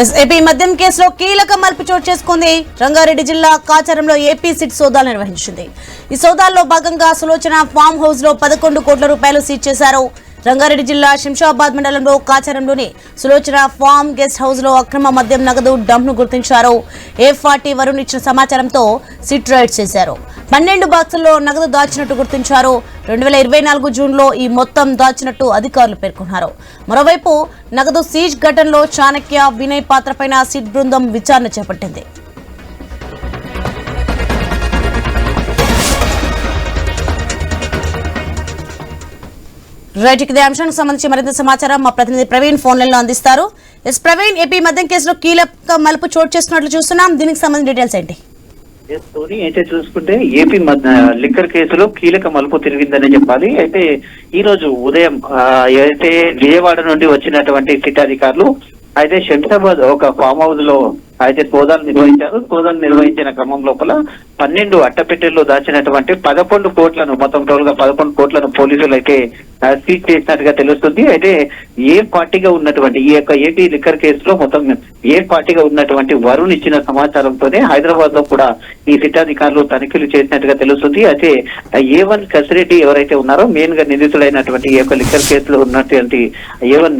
AP మద్యం కేసులో కీలక మలుపు చోటు చేసుకుంది. రంగారెడ్డి జిల్లా కాచారంలో ఏపీ సిట్ సోదాలు నిర్వహించింది. ఈ సోదాల్లో భాగంగా సులోచన ఫామ్ హౌస్ లో 11 కోట్ల రూపాయలు సీజ్ చేశారు. రంగారెడ్డి జిల్లా శంషాబాద్ మండలంలో కాచారంలోని సులోచన ఫామ్ గెస్ట్ హౌస్ లో అక్రమ మద్యం నగదు డంప్ ను గుర్తించారు. A40 వరుణ్ ఇచ్చిన సమాచారంతో సిట్ రైడ్ చేశారు. 12 బాక్సుల్లో నగదు దాచినట్టు గుర్తించారు. 2024 జూన్లో ఈ మొత్తం దాచినట్టు అధికారులు పేర్కొన్నారు. మరోవైపు నగదు సీజ్ ఘటనలో చాణక్య, వినయ్ పాత్రపైన సిట్ బృందం విచారణ చేపట్టింది. రైట్, ఇదే అంశానికి సంబంధించి మరింత సమాచారం మా ప్రతినిధి ప్రవీణ్ ఫోన్ లైన్ లో అందిస్తారు. ఎస్ ప్రవీణ్, ఏపీ మద్యం కేసులో కీలక మలుపు చోటు చేసుకున్నట్లు చూస్తున్నాం. దీనికి సంబంధించిన డీటెయిల్స్ ఏంటి? అయితే చూసుకుంటే ఏపీ లిక్కర్ కేసులో కీలక మలుపు తిరిగిందని చెప్పాలి. అయితే ఈ రోజు ఉదయం అయితే విజయవాడ నుండి వచ్చినటువంటి సిట్ అధికారులు అయితే శంషాబాద్ ఒక ఫామ్ హౌస్ లో అయితే సోదాలు నిర్వహించారు. సోదాలు నిర్వహించిన క్రమం లోపల 12 అట్టపెట్టెల్లో దాచినటువంటి 11 కోట్లను మొత్తం టోటల్ గా 11 కోట్లను పోలీసులు అయితే సీజ్ చేసినట్టుగా తెలుస్తుంది. అయితే ఏ పార్టీగా ఉన్నటువంటి ఈ యొక్క ఏపీ లిక్కర్ కేసులో మొత్తం ఏ పార్టీగా ఉన్నటువంటి వరుణ్ ఇచ్చిన సమాచారంతోనే హైదరాబాద్ లో కూడా ఈ సిట్ అధికారులు తనిఖీలు చేసినట్టుగా తెలుస్తుంది. అయితే A1 కసిరెడ్డి ఎవరైతే ఉన్నారో మెయిన్ గా నిందితులైనటువంటి ఈ యొక్క లిక్కర్ కేసులో ఉన్నటువంటి A1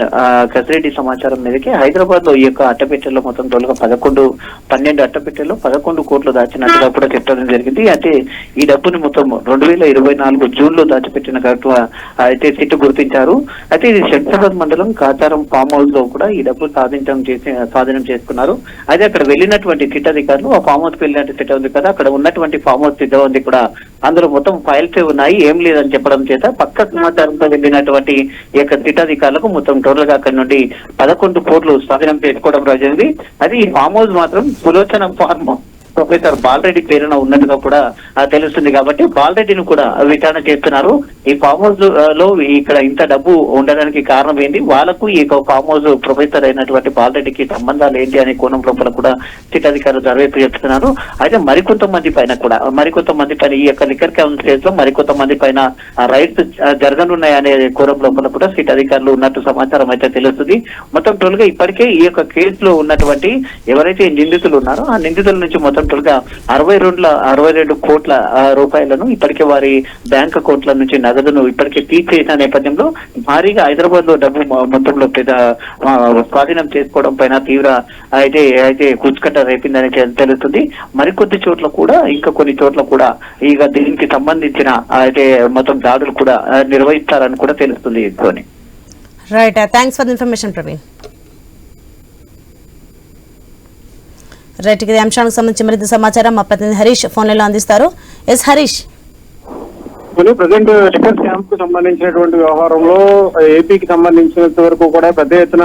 కసిరెడ్డి సమాచారం మీదకి హైదరాబాద్ లో ఈ యొక్క అట్టపెట్టెల్లో మొత్తం టోటల్ గా 12 అట్టపెట్టెల్లో 11 కోట్లు దాచినట్టుగా కూడా చెప్పడం జరిగింది. అయితే ఈ డబ్బుని మొత్తం 2024 జూన్ లో దాచిపెట్టినట్టు అయితే సిట్ గుర్తించారు. అయితే ఇది శంషాబాద్ మండలం కాచారం ఫామ్ హౌస్ లో కూడా ఈ డబ్బు స్వాధీనం చేసుకున్నారు. అయితే అక్కడ వెళ్ళినటువంటి సిట్ అధికారులు ఆ ఫామ్ హౌస్ కి వెళ్ళినట్టు సిట్ ఉంది కదా, అక్కడ ఉన్నటువంటి ఫామ్ హౌస్ సిద్ధం కూడా అందులో మొత్తం ఫైల్స్ ఉన్నాయి, ఏం లేదని చెప్పడం చేత పక్క సమాచారంతో వెళ్ళినటువంటి ఈ యొక్క సిట్ అధికారులకు మొత్తం టోటల్ గా అక్కడ నుండి 11 కోట్లు స్వాధీనం చేసుకోవడం జరిగింది. అది ఈ ఫామ్ హౌస్ మాత్రం సులోచన ఫార్మ్ ప్రొఫెసర్ బాలరెడ్డి పేరున ఉన్నట్టుగా కూడా తెలుస్తుంది. కాబట్టి బాలరెడ్డిని కూడా విచారణ చేస్తున్నారు. ఈ ఫామ్ హౌస్ లో ఇక్కడ ఇంత డబ్బు ఉండడానికి కారణం ఏంటి, వాళ్ళకు ఈ ఫామ్ హౌస్ ప్రొఫెసర్ అయినటువంటి బాలరెడ్డికి సంబంధాలు ఏంటి అనే కోణం లోపల కూడా సిట్ అధికారులు దర్యాప్తు చేస్తున్నారు. అయితే మరికొంతమంది పైన ఈ యొక్క లిక్కర్ కౌన్సిల్ లో మరికొంతమంది పైన రైట్స్ జరగనున్నాయనే కోణం లోపల కూడా సిట్ అధికారులు ఉన్నట్టు సమాచారం అయితే తెలుస్తుంది. మొత్తం టోల్ గా ఇప్పటికే ఈ యొక్క కేసులో ఉన్నటువంటి ఎవరైతే నిందితులు ఉన్నారో ఆ నిందితుల నుంచి మొత్తం టోల్ గా 62 కోట్ల రూపాయలను ఇప్పటికే వారి బ్యాంక్ అకౌంట్ల నుంచి నగదును ఇప్పటికే తీసేసిన నేపథ్యంలో భారీగా హైదరాబాద్ లో డబ్బు మొత్తంలో స్వాధీనం చేసుకోవడం పైన తీవ్ర అయితే కుచ్చుకట్ట రేపిందని తెలుస్తుంది. మరికొద్ది చోట్ల కూడా ఇంకా కొన్ని చోట్ల కూడా ఇక దీనికి సంబంధించిన అయితే మొత్తం దాడులు కూడా నిర్వహిస్తారని కూడా తెలుస్తుంది. Right, thanks for the information Praveen. Right, ఇదే అంశానికి సంబంధించి మరింత సమాచారం మా ప్రతినిధి హరీష్ ఫోన్ లైన్ లో అందిస్తారు. Yes Harish. Present liquor scam కు సంబంధించినటువంటి వ్యవహారంలో ఏపీకి సంబంధించినంత వరకు కూడా పెద్ద ఎత్తున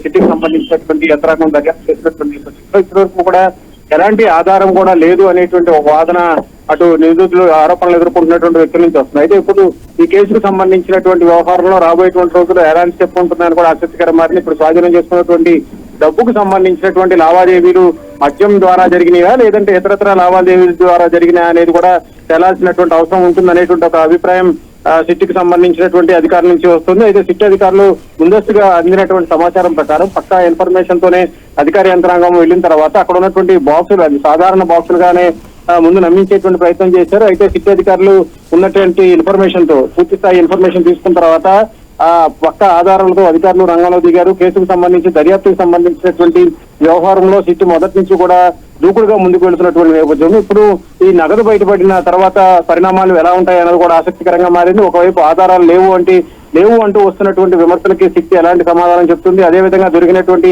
సిటీకి సంబంధించినటువంటి యంత్రాంగం దర్యాప్తు చేసినటువంటి ఇప్పటి వరకు కూడా ఎలాంటి ఆధారం కూడా లేదు అనేటువంటి ఒక వాదన అటు నిందితులు ఆరోపణలు ఎదుర్కొంటున్నటువంటి వ్యక్తుల నుంచి వస్తుంది. అయితే ఇప్పుడు ఈ కేసుకు సంబంధించినటువంటి వ్యవహారంలో రాబోయేటువంటి రోజుల్లో ఎలాంటి స్టెప్ ఉంటుందని కూడా ఆసక్తికరం మారింది. ఇప్పుడు స్వాధీనం చేసుకున్నటువంటి డబ్బుకు సంబంధించినటువంటి లావాదేవీలు మద్యం ద్వారా జరిగినాయా లేదంటే ఇతరత్ర లావాదేవీల ద్వారా జరిగినాయా అనేది కూడా తేలాల్సినటువంటి అవసరం ఉంటుంది అనేటువంటి ఒక అభిప్రాయం సిట్కి సంబంధించినటువంటి అధికారుల నుంచి వస్తుంది. అయితే సిట్ అధికారులు ముందస్తుగా అందినటువంటి సమాచారం ప్రకారం పక్కా ఇన్ఫర్మేషన్ తోనే అధికార యంత్రాంగం వెళ్ళిన తర్వాత అక్కడ ఉన్నటువంటి బాక్సులు అది సాధారణ బాక్సులుగానే ముందు నమ్మించేటువంటి ప్రయత్నం చేశారు. అయితే సిట్ అధికారులు ఉన్నటువంటి ఇన్ఫర్మేషన్ తో పూర్తి స్థాయి ఇన్ఫర్మేషన్ తీసుకున్న తర్వాత పక్క ఆధారాలతో అధికారులు రంగంలో దిగారు. కేసుకు సంబంధించి దర్యాప్తుకు సంబంధించినటువంటి వ్యవహారంలో సిట్ మొదటి నుంచి కూడా దూకుడుగా ముందుకు వెళుతున్నటువంటి నేపథ్యంలో ఇప్పుడు ఈ నగదు బయటపడిన తర్వాత పరిణామాలు ఎలా ఉంటాయి అన్నది కూడా ఆసక్తికరంగా మారింది. ఒకవైపు ఆధారాలు లేవు అంటూ వస్తున్నటువంటి విమర్శలకి సిట్ ఎలాంటి సమాధానం చెప్తుంది, అదేవిధంగా దొరికినటువంటి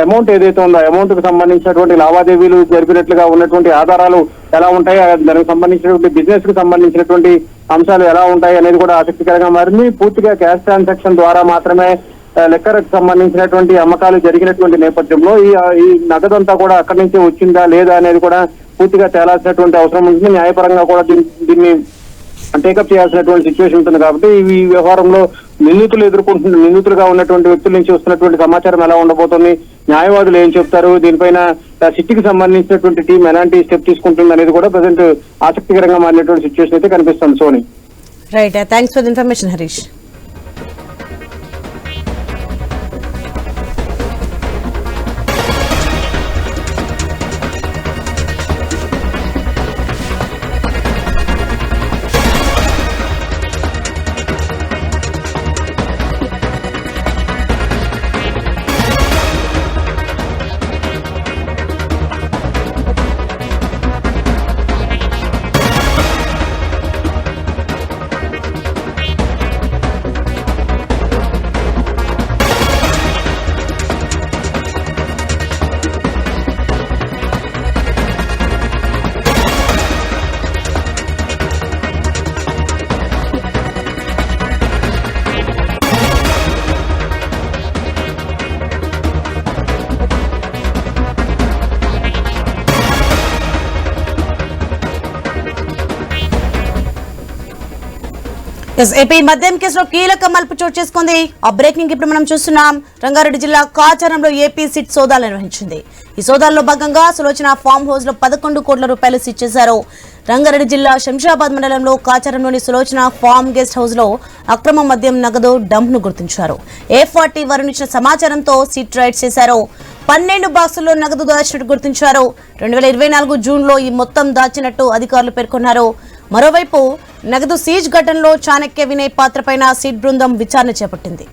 అమౌంట్ ఏదైతే ఉందో అమౌంట్ కు సంబంధించినటువంటి లావాదేవీలు జరిపినట్లుగా ఉన్నటువంటి ఆధారాలు ఎలా ఉంటాయి, దానికి సంబంధించినటువంటి బిజినెస్ కు సంబంధించినటువంటి అంశాలు ఎలా ఉంటాయి అనేది కూడా ఆసక్తికరంగా మారింది. పూర్తిగా క్యాష్ ట్రాన్సాక్షన్ ద్వారా మాత్రమే లెక్కర్ కు సంబంధించినటువంటి అమ్మకాలు జరిగినటువంటి నేపథ్యంలో ఈ నగదంతా కూడా అక్కడి నుంచి వచ్చిందా లేదా అనేది కూడా పూర్తిగా తేలాల్సినటువంటి అవసరం ఉంటుంది. న్యాయపరంగా కూడా దీన్ని టేకప్ చేయాల్సినటువంటి సిచ్యువేషన్ ఉంటుంది. కాబట్టి ఈ వ్యవహారంలో నిందితులుగా ఉన్నటువంటి వ్యక్తుల నుంచి వస్తున్నటువంటి సమాచారం ఎలా ఉండబోతుంది, న్యాయవాదులు ఏం చెప్తారు, దీనిపైన సిట్కి సంబంధించినటువంటి టీం ఎలాంటి స్టెప్ తీసుకుంటుంది అనేది కూడా ప్రజెంట్ ఆసక్తికరంగా మారినటువంటి సిచ్యువేషన్ అయితే కనిపిస్తుంది. Soni. Right, thanks for the information Harish. AP మద్యం కేసులో కీలక మలుపు చోటు చేసుకుంది. ఆ బ్రేకింగ్ ఇప్పుడు మనం చూస్తున్నాం. రంగారెడ్డి జిల్లా కాచారంలో ఏపీ సిట్ సోదాలు నిర్వహించింది. ఈ సోదాల్లో భాగంగా సులోచన ఫామ్ హౌస్ లో 11 కోట్ల రూపాయలు సీజ్ చేశారు. రంగారెడ్డి జిల్లా శంషాబాద్ మండలంలో కాచారంలోని సులోచన ఫామ్ గెస్ట్ హౌస్ లో అక్రమ మద్యం నగదు డంప్ ను గుర్తించారు. A40 వారు ఇచ్చిన సమాచారంతో సిట్ రైడ్ చేశారు. 12 బాక్సుల్లో నగదు దాచినట్టు గుర్తించారు. 2024 జూన్ లో ఈ మొత్తం దాచినట్టు అధికారులు పేర్కొన్నారు. మరోవైపు నగదు సీజ్ ఘటనలో చాణక్య వినయ్ పాత్రపైన సిట్ బృందం విచారణ చేపట్టింది.